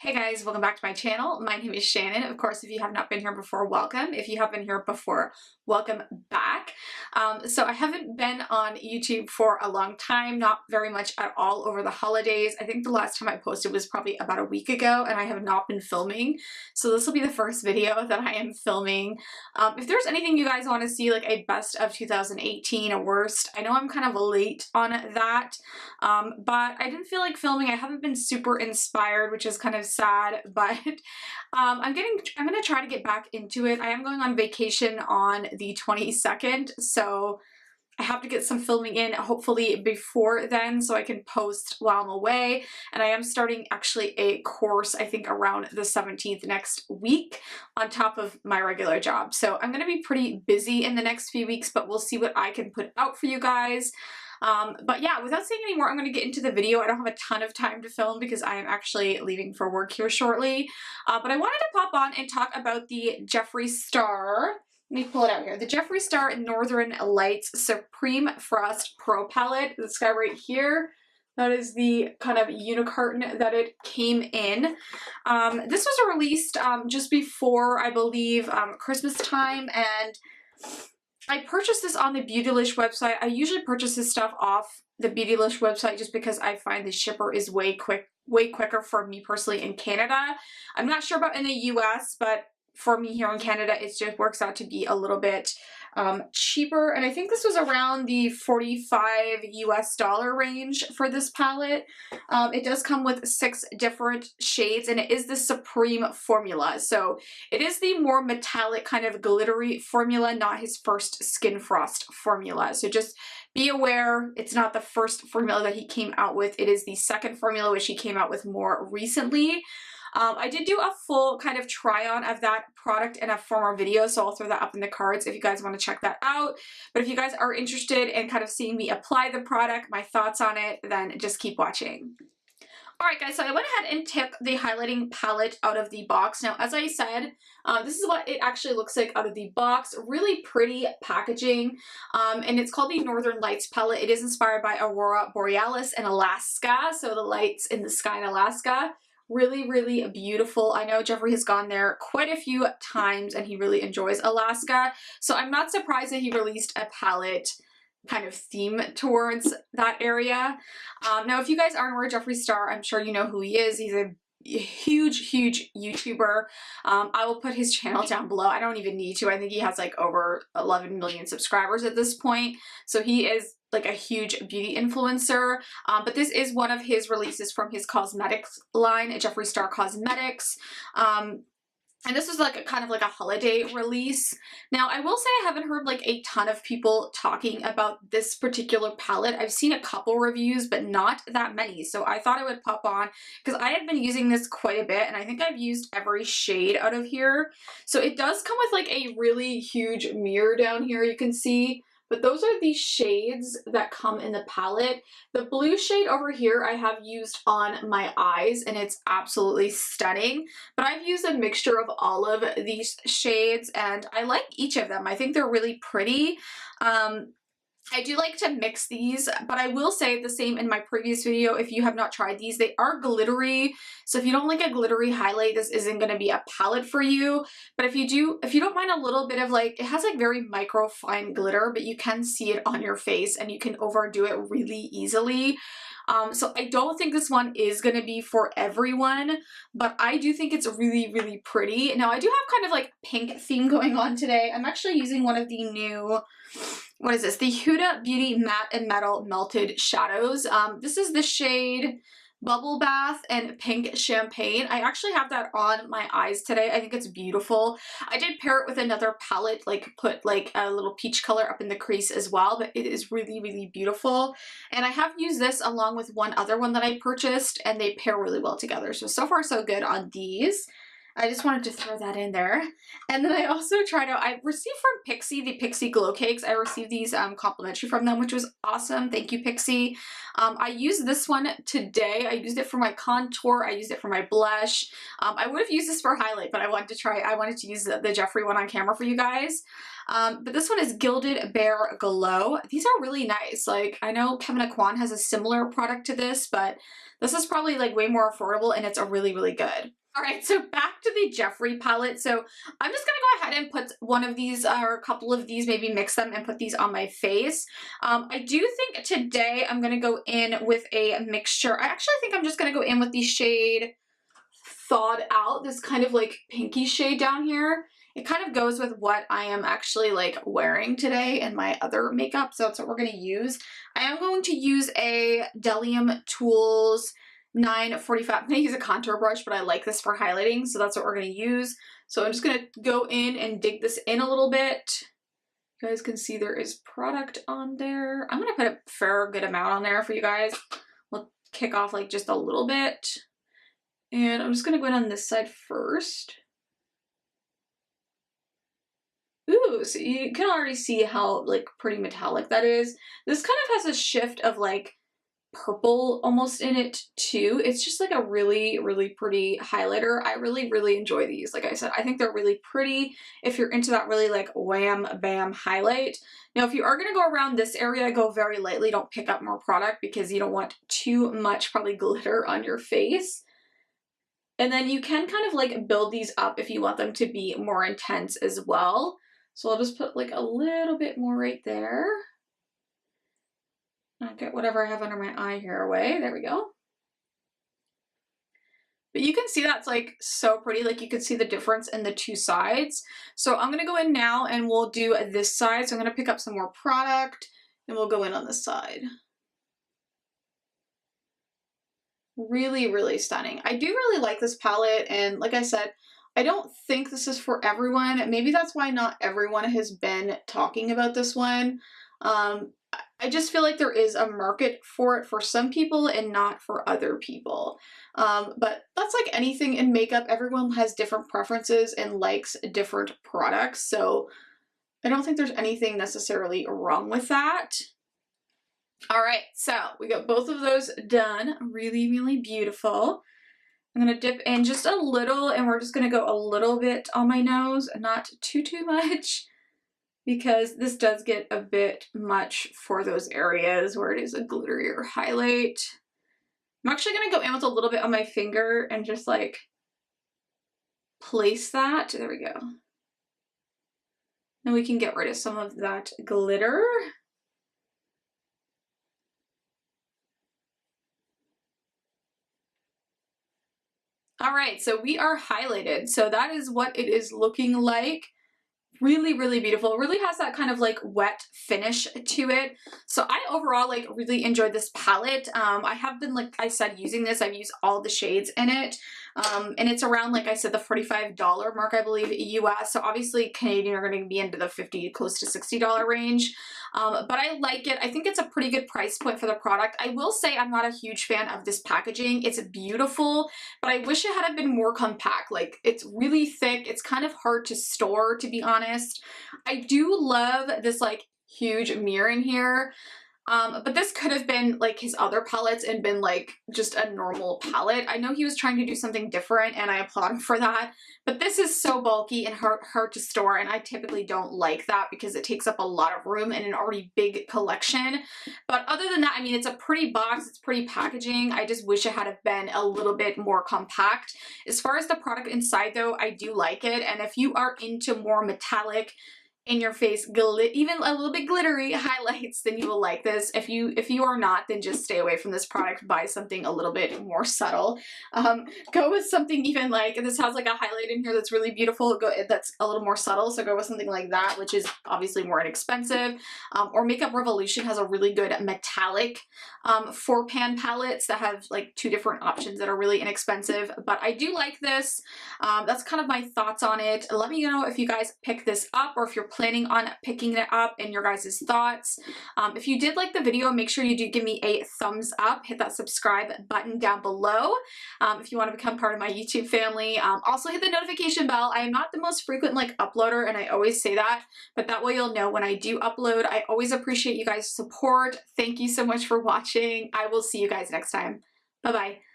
Hey guys, welcome back to my channel. My name is Shannon. Of course, if you have not been here before, welcome. If you have been here before, welcome back. So I haven't been on YouTube for a long time, not very much at all over the holidays. I think the last time I posted was probably about a week ago, and I have not been filming. So this will be the first video that I am filming. If there's anything you guys want to see, like a best of 2018, a worst, I know I'm kind of late on that, but I didn't feel like filming. I haven't been super inspired, which is kind of sad, but I'm gonna try to get back into it. I am going on vacation on the 22nd, so I have to get some filming in hopefully before then so I can post while I'm away. And I am starting actually a course, I think around the 17th next week on top of my regular job. So I'm gonna be pretty busy in the next few weeks, but we'll see what I can put out for you guys. But yeah, without saying any more, I'm going to get into the video. I don't have a ton of time to film because I am actually leaving for work here shortly. But I wanted to pop on and talk about the Jeffree Star. Let me pull it out here. The Jeffree Star Northern Lights Supreme Frost Pro Palette. This guy right here. That is the kind of unicarton that it came in. This was released just before, I believe, Christmas time, and I purchased this on the Beautylish website. I usually purchase this stuff off the Beautylish website just because I find the shipper is way quicker for me personally in Canada. I'm not sure about in the US, but for me here in Canada, it just works out to be a little bit cheaper. And I think this was around the $45 US range for this palette. It does come with 6 different shades, and it is the Supreme formula. So it is the more metallic kind of glittery formula, not his first Skin Frost formula. So just be aware, it's not the first formula that he came out with. It is the second formula, which he came out with more recently. I did do a full kind of try on of that product in a former video, so I'll throw that up in the cards if you guys want to check that out. But if you guys are interested in kind of seeing me apply the product, my thoughts on it, then just keep watching. Alright guys, so I went ahead and took the highlighting palette out of the box. Now, as I said, this is what it actually looks like out of the box. Really pretty packaging, and it's called the Northern Lights palette. It is inspired by Aurora Borealis in Alaska, so the lights in the sky in Alaska. Really, really beautiful. I know Jeffree has gone there quite a few times and he really enjoys Alaska. So I'm not surprised that he released a palette kind of theme towards that area. Now, if you guys aren't aware of Jeffree Star, I'm sure you know who he is. He's a huge YouTuber. I will put his channel down below. I don't even need to. I think he has like over 11 million subscribers at this point. So he is like a huge beauty influencer, but this is one of his releases from his cosmetics line, Jeffree Star Cosmetics. And this was like a kind of like a holiday release. Now, I will say I haven't heard like a ton of people talking about this particular palette. I've seen a couple reviews, but not that many. So I thought I would pop on because I have been using this quite a bit, and I think I've used every shade out of here. So it does come with like a really huge mirror down here, you can see. But those are the shades that come in the palette. The blue shade over here I have used on my eyes, and it's absolutely stunning. But I've used a mixture of all of these shades, and I like each of them. I think they're really pretty. I do like to mix these, but I will say the same in my previous video. If you have not tried these, they are glittery. So if you don't like a glittery highlight, this isn't going to be a palette for you. But if you don't mind a little bit of like, it has like very micro fine glitter, but you can see it on your face and you can overdo it really easily. So I don't think this one is going to be for everyone, but I do think it's really, really pretty. Now, I do have kind of like pink theme going on today. I'm actually using one of the new, what is this? The Huda Beauty Matte and Metal Melted Shadows. This is the shade Bubble Bath and Pink Champagne. I actually have that on my eyes today. I think it's beautiful. I did pair it with another palette, like put like a little peach color up in the crease as well, but it is really, really beautiful. And I have used this along with one other one that I purchased, and they pair really well together. So far so good on these. I just wanted to throw that in there. And then I also tried out, I received from Pixie, the Pixie Glow Cakes. I received these complimentary from them, which was awesome. Thank you, Pixie. I used this one today. I used it for my contour. I used it for my blush. I would have used this for highlight, but I wanted to use the Jeffree one on camera for you guys. But this one is Gilded Bear Glow. These are really nice. Like, I know Kevyn Aucoin has a similar product to this, but this is probably like way more affordable and it's a really, really good. All right, so back to the Jeffree palette. So I'm just gonna go ahead and put one of these or a couple of these, maybe mix them and put these on my face. I do think today I'm gonna go in with a mixture. I actually think I'm just gonna go in with the shade Thawed Out, this kind of like pinky shade down here. It kind of goes with what I am actually like wearing today in my other makeup, so that's what we're gonna use. I am going to use a Delium Tools 945. I'm gonna use a contour brush, but I like this for highlighting, so that's what we're gonna use. So I'm just gonna go in and dig this in a little bit. You guys can see there is product on there. I'm gonna put a fair good amount on there for you guys. We'll kick off like just a little bit. And I'm just gonna go in on this side first. Ooh, so you can already see how like pretty metallic that is. This kind of has a shift of like purple almost in it too. It's just like a really, really pretty highlighter. I really, really enjoy these. Like I said, I think they're really pretty if you're into that really like wham bam highlight. Now, if you are going to go around this area, go very lightly. Don't pick up more product because you don't want too much probably glitter on your face. And then you can kind of like build these up if you want them to be more intense as well. So I'll just put like a little bit more right there. I'll get whatever I have under my eye here away. There we go. But you can see that's like so pretty. Like you can see the difference in the two sides. So I'm gonna go in now and we'll do this side. So I'm gonna pick up some more product and we'll go in on this side. Really, really stunning. I do really like this palette, and like I said, I don't think this is for everyone. Maybe that's why not everyone has been talking about this one. I just feel like there is a market for it for some people and not for other people. But that's like anything in makeup. Everyone has different preferences and likes different products. So I don't think there's anything necessarily wrong with that. All right, so we got both of those done. Really, really beautiful. I'm gonna dip in just a little and we're just gonna go a little bit on my nose, not too much, because this does get a bit much for those areas where it is a glitterier highlight. I'm actually gonna go in with a little bit on my finger and just like place that. There we go. And we can get rid of some of that glitter. All right, so we are highlighted. So that is what it is looking like. Really, really beautiful. It really has that kind of like wet finish to it. So I overall like really enjoyed this palette. I have been, like I said, using this. I've used all the shades in it. And it's around, like I said, the $45 mark, I believe, US. So obviously Canadian are going to be into the $50, close to $60 range. But I like it. I think it's a pretty good price point for the product. I will say I'm not a huge fan of this packaging. It's beautiful, but I wish it had been more compact. Like, it's really thick. It's kind of hard to store, to be honest. I do love this like huge mirror in here. But this could have been like his other palettes and been like just a normal palette. I know he was trying to do something different and I applaud him for that, but this is so bulky and hard to store, and I typically don't like that because it takes up a lot of room in an already big collection. But other than that, I mean, it's a pretty box, it's pretty packaging. I just wish it had been a little bit more compact. As far as the product inside though, I do like it, and if you are into more metallic, in your face, even a little bit glittery highlights, then you will like this. If you are not, then just stay away from this product. Buy something a little bit more subtle. Go with something even like, this has like a highlight in here that's really beautiful. That's a little more subtle, so go with something like that, which is obviously more inexpensive. Or Makeup Revolution has a really good metallic 4-pan palettes that have like 2 different options that are really inexpensive. But I do like this. That's kind of my thoughts on it. Let me know if you guys pick this up or if you're planning on picking it up and your guys' thoughts. If you did like the video, make sure you do give me a thumbs up, hit that subscribe button down below if you want to become part of my YouTube family. Also hit the notification bell. I am not the most frequent like uploader, and I always say that, but that way you'll know when I do upload. I always appreciate you guys' support. Thank you so much for watching. I will see you guys next time. Bye-bye.